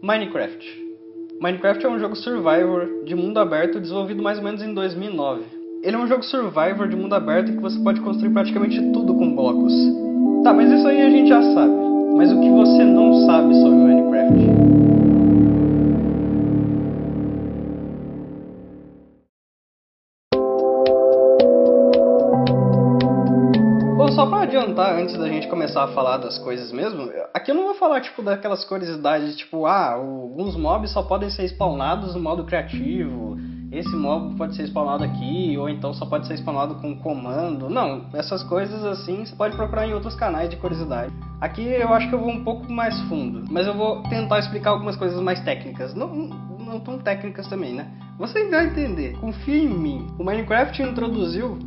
Minecraft. Minecraft é um jogo survival de mundo aberto desenvolvido mais ou menos em 2009. Ele é um jogo survival de mundo aberto em que você pode construir praticamente tudo com blocos. Tá, mas isso aí a gente já sabe. Mas o que você não sabe sobre Minecraft? Só pra adiantar, antes da gente começar a falar das coisas mesmo, aqui eu não vou falar, tipo, daquelas curiosidades, tipo, alguns mobs só podem ser spawnados no modo criativo, esse mob pode ser spawnado aqui, ou então só pode ser spawnado com comando. Não, essas coisas assim você pode procurar em outros canais de curiosidade. Aqui eu acho que eu vou um pouco mais fundo, mas eu vou tentar explicar algumas coisas mais técnicas. Não tão técnicas também, né? Você vai entender, confia em mim. O Minecraft introduziu...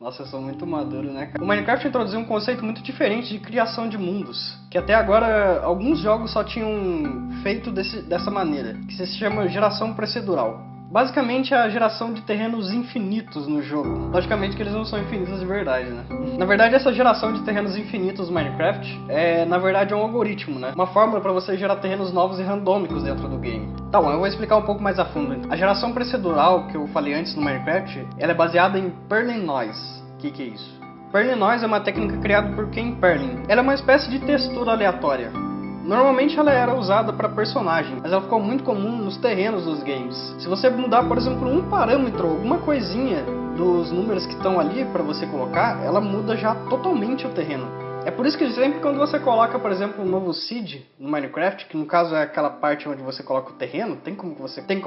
Nossa, eu sou muito maduro, né, cara? O Minecraft introduziu um conceito muito diferente de criação de mundos, que até agora alguns jogos só tinham feito dessa maneira, que se chama geração procedural. Basicamente é a geração de terrenos infinitos no jogo. Logicamente que eles não são infinitos de verdade, né? Na verdade, essa geração de terrenos infinitos no Minecraft na verdade, um algoritmo, né? Uma fórmula para você gerar terrenos novos e randômicos dentro do game. Então, eu vou explicar um pouco mais a fundo. A geração procedural que eu falei antes no Minecraft, ela é baseada em Perlin Noise. O que é isso? Perlin Noise é uma técnica criada por Ken Perlin. Ela é uma espécie de textura aleatória. Normalmente ela era usada para personagem, mas ela ficou muito comum nos terrenos dos games. Se você mudar, por exemplo, um parâmetro, alguma coisinha dos números que estão ali para você colocar, ela muda já totalmente o terreno. É por isso que sempre quando você coloca, por exemplo, um novo seed no Minecraft, que no caso é aquela parte onde você coloca o terreno, tem como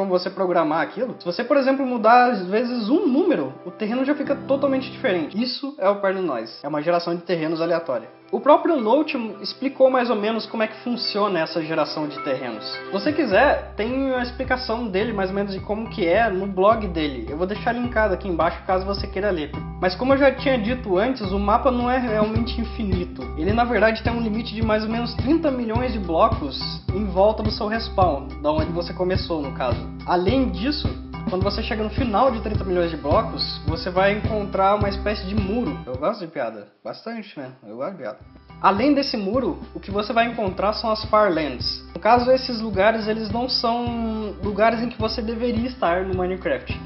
você programar aquilo. Se você, por exemplo, mudar às vezes um número, o terreno já fica totalmente diferente. Isso é o Perlin Noise, é uma geração de terrenos aleatória. O próprio Note explicou mais ou menos como é que funciona essa geração de terrenos. Se você quiser, tem uma explicação dele mais ou menos de como que é no blog dele. Eu vou deixar linkado aqui embaixo caso você queira ler. Mas como eu já tinha dito antes, o mapa não é realmente infinito. Ele na verdade tem um limite de mais ou menos 30 milhões de blocos em volta do seu respawn, da onde você começou no caso. Além disso, quando você chega no final de 30 milhões de blocos, você vai encontrar uma espécie de muro. Eu gosto de piada, bastante, né? Eu gosto de piada. Além desse muro, o que você vai encontrar são as Farlands. No caso, esses lugares, eles não são lugares em que você deveria estar no Minecraft.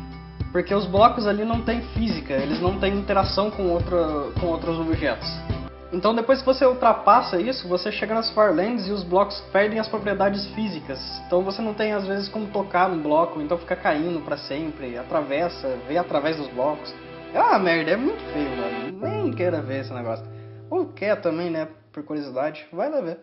Porque os blocos ali não têm física, eles não têm interação com outros objetos. Então depois que você ultrapassa isso, você chega nas Farlands e os blocos perdem as propriedades físicas. Então você não tem às vezes como tocar no bloco, então fica caindo pra sempre, vê através dos blocos. É uma merda, é muito feio, mano. Nem queira ver esse negócio. Ou quer também, né, por curiosidade, vai lá ver.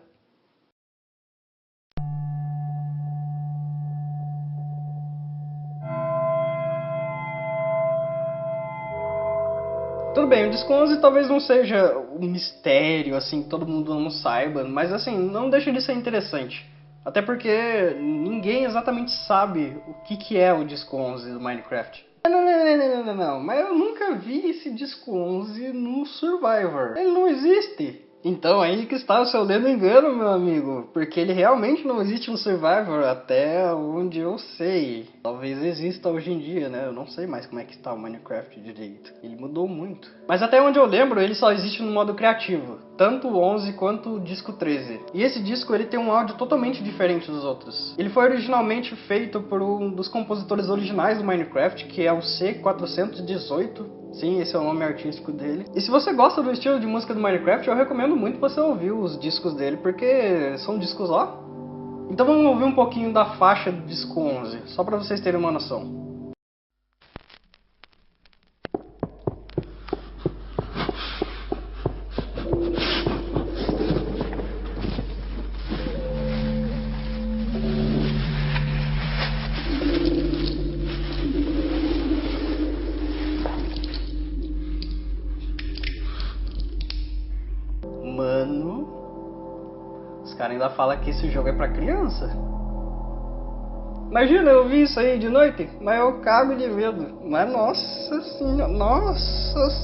Tudo bem, o Disco 11 talvez não seja um mistério, assim, que todo mundo não saiba, mas assim, não deixa de ser interessante. Até porque ninguém exatamente sabe o que é o Disco 11 do Minecraft. Não, mas eu nunca vi esse Disco 11 no Survivor. Ele não existe. Então aí que está o seu dedo engano, meu amigo, porque ele realmente não existe no Survivor até onde eu sei. Talvez exista hoje em dia, né? Eu não sei mais como é que está o Minecraft direito. Ele mudou muito. Mas até onde eu lembro, ele só existe no modo criativo, tanto o 11 quanto o disco 13. E esse disco ele tem um áudio totalmente diferente dos outros. Ele foi originalmente feito por um dos compositores originais do Minecraft, que é o C418. Sim, esse é o nome artístico dele. E se você gosta do estilo de música do Minecraft, eu recomendo muito você ouvir os discos dele, porque são discos ó. Então vamos ouvir um pouquinho da faixa do disco 11, só pra vocês terem uma noção. Mano, os caras ainda falam que esse jogo é pra criança. Imagina, eu vi isso aí de noite, mas eu cago de medo. Mas nossa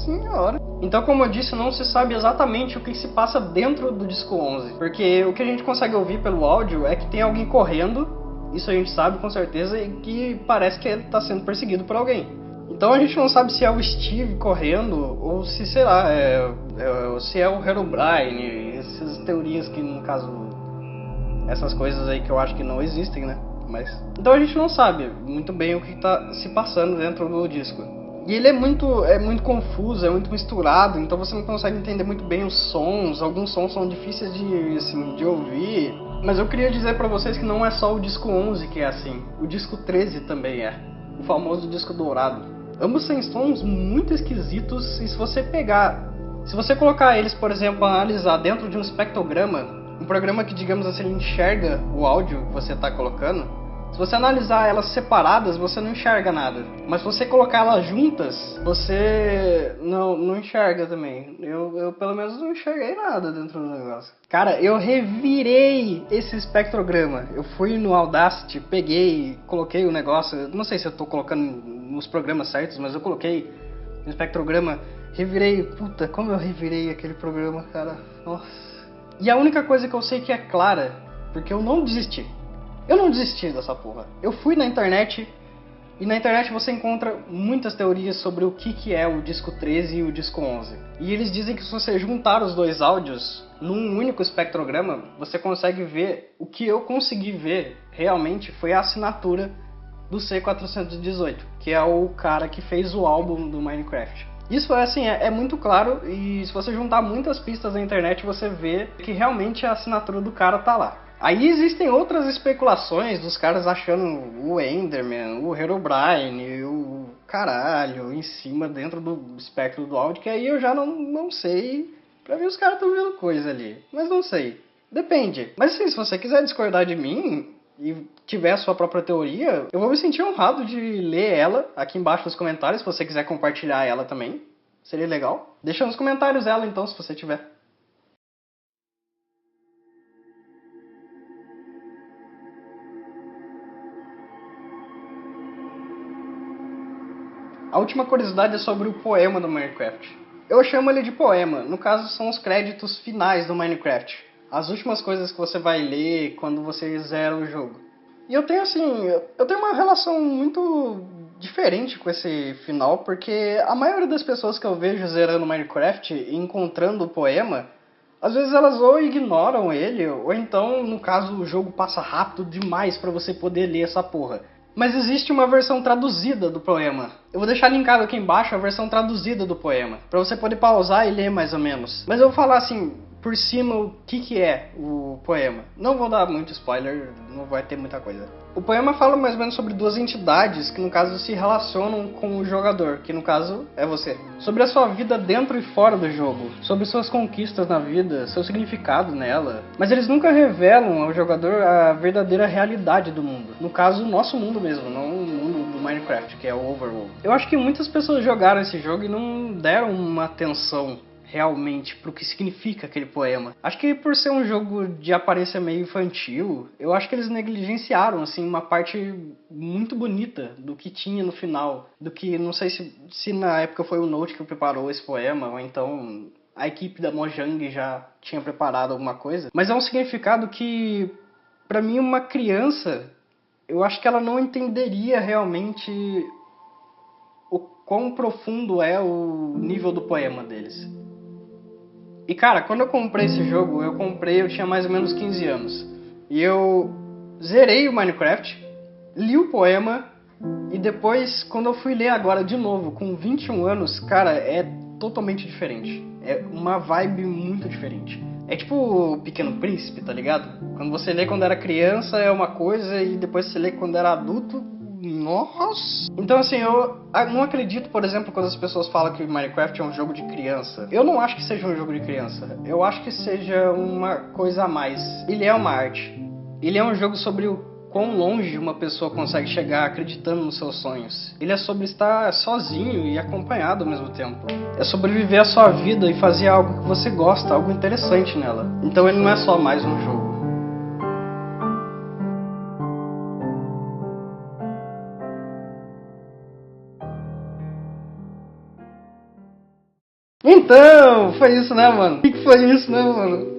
senhora. Então, como eu disse, não se sabe exatamente o que se passa dentro do disco 11. Porque o que a gente consegue ouvir pelo áudio é que tem alguém correndo, isso a gente sabe com certeza, e que parece que ele está sendo perseguido por alguém. Então a gente não sabe se é o Steve correndo ou se, sei lá, se é o Herobrine, essas teorias que no caso essas coisas aí que eu acho que não existem, né? Mas então a gente não sabe muito bem o que tá se passando dentro do disco. E ele é muito confuso, é muito misturado, então você não consegue entender muito bem os sons. Alguns sons são difíceis de ouvir. Mas eu queria dizer pra vocês que não é só o disco 11 que é assim. O disco 13 também é. O famoso disco dourado. Ambos têm sons muito esquisitos e se você colocar eles, por exemplo, analisar dentro de um espectrograma, um programa que, digamos assim, enxerga o áudio que você está colocando, se você analisar elas separadas, você não enxerga nada. Mas se você colocar elas juntas, você não enxerga também. Eu pelo menos não enxerguei nada dentro do negócio. Cara, eu revirei esse espectrograma. Eu fui no Audacity, peguei, coloquei o negócio. Não sei se eu tô colocando nos programas certos, mas eu coloquei no espectrograma, revirei. Puta, como eu revirei aquele programa, cara. Nossa. E a única coisa que eu sei que é clara, porque eu não desisti. Eu não desisti dessa porra. Eu fui na internet, e na internet você encontra muitas teorias sobre o que é o disco 13 e o disco 11. E eles dizem que se você juntar os dois áudios num único espectrograma, você consegue ver. O que eu consegui ver realmente foi a assinatura do C418, que é o cara que fez o álbum do Minecraft. Isso é muito claro, e se você juntar muitas pistas na internet, você vê que realmente a assinatura do cara tá lá. Aí existem outras especulações dos caras achando o Enderman, o Herobrine, o caralho em cima dentro do espectro do áudio, que aí eu já não sei. Pra mim os caras estão vendo coisa ali, mas não sei. Depende. Mas assim, se você quiser discordar de mim e tiver a sua própria teoria, eu vou me sentir honrado de ler ela aqui embaixo nos comentários, se você quiser compartilhar ela também. Seria legal. Deixa nos comentários ela então, se você tiver. A última curiosidade é sobre o poema do Minecraft. Eu chamo ele de poema, no caso são os créditos finais do Minecraft. As últimas coisas que você vai ler quando você zera o jogo. E eu tenho uma relação muito diferente com esse final, porque a maioria das pessoas que eu vejo zerando Minecraft e encontrando o poema, às vezes elas ou ignoram ele, ou então, no caso, o jogo passa rápido demais pra você poder ler essa porra. Mas existe uma versão traduzida do poema. Eu vou deixar linkado aqui embaixo a versão traduzida do poema, pra você poder pausar e ler mais ou menos. Mas eu vou falar assim, por cima, o que é o poema. Não vou dar muito spoiler, não vai ter muita coisa. O poema fala mais ou menos sobre duas entidades que no caso se relacionam com o jogador, que no caso é você. Sobre a sua vida dentro e fora do jogo, sobre suas conquistas na vida, seu significado nela. Mas eles nunca revelam ao jogador a verdadeira realidade do mundo. No caso, o nosso mundo mesmo, não o mundo do Minecraft, que é o Overworld. Eu acho que muitas pessoas jogaram esse jogo e não deram uma atenção realmente pro que significa aquele poema. Acho que por ser um jogo de aparência meio infantil, eu acho que eles negligenciaram assim uma parte muito bonita do que tinha no final, do que não sei se na época foi o Note que preparou esse poema ou então a equipe da Mojang já tinha preparado alguma coisa, mas é um significado que pra mim uma criança, eu acho que ela não entenderia realmente o quão profundo é o nível do poema deles. E cara, quando eu comprei esse jogo, eu tinha mais ou menos 15 anos. E eu zerei o Minecraft, li o poema, e depois, quando eu fui ler agora de novo, com 21 anos, cara, é totalmente diferente. É uma vibe muito diferente. É tipo o Pequeno Príncipe, tá ligado? Quando você lê quando era criança é uma coisa, e depois você lê quando era adulto, nossa! Então assim, eu não acredito, por exemplo, quando as pessoas falam que Minecraft é um jogo de criança. Eu não acho que seja um jogo de criança. Eu acho que seja uma coisa a mais. Ele é uma arte. Ele é um jogo sobre o quão longe uma pessoa consegue chegar acreditando nos seus sonhos. Ele é sobre estar sozinho e acompanhado ao mesmo tempo. É sobre viver a sua vida e fazer algo que você gosta, algo interessante nela. Então ele não é só mais um jogo. Então, foi isso, né, mano? O que foi isso, né, mano?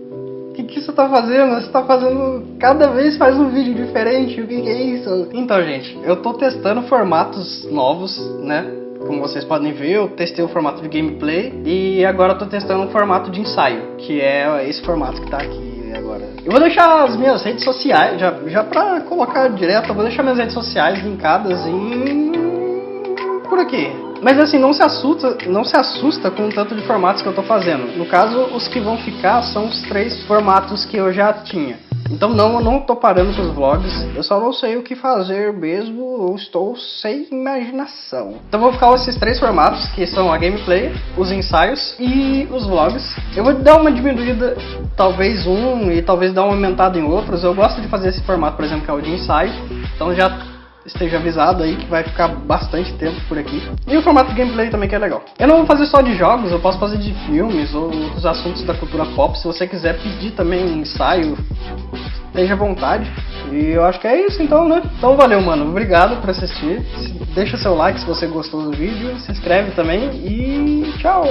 O que você tá fazendo? Você tá fazendo... Cada vez faz um vídeo diferente, o que é isso? Então, gente, eu tô testando formatos novos, né? Como vocês podem ver, eu testei o formato de gameplay e agora eu tô testando o formato de ensaio, que é esse formato que tá aqui agora? Eu vou deixar as minhas redes sociais, já pra colocar direto, eu vou deixar minhas redes sociais linkadas por aqui. Mas assim, não se assusta com o tanto de formatos que eu tô fazendo. No caso, os que vão ficar são os 3 formatos que eu já tinha. Então eu não tô parando com os vlogs, eu só não sei o que fazer mesmo, ou estou sem imaginação. Então vou ficar esses 3 formatos, que são a gameplay, os ensaios e os vlogs. Eu vou dar uma diminuída, talvez e talvez dar uma aumentada em outros. Eu gosto de fazer esse formato, por exemplo, que é o de ensaio, então já esteja avisado aí que vai ficar bastante tempo por aqui. E o formato de gameplay também que é legal. Eu não vou fazer só de jogos, eu posso fazer de filmes ou outros assuntos da cultura pop. Se você quiser pedir também um ensaio, esteja à vontade. E eu acho que é isso então, né? Então valeu, mano. Obrigado por assistir. Deixa seu like se você gostou do vídeo. Se inscreve também e tchau!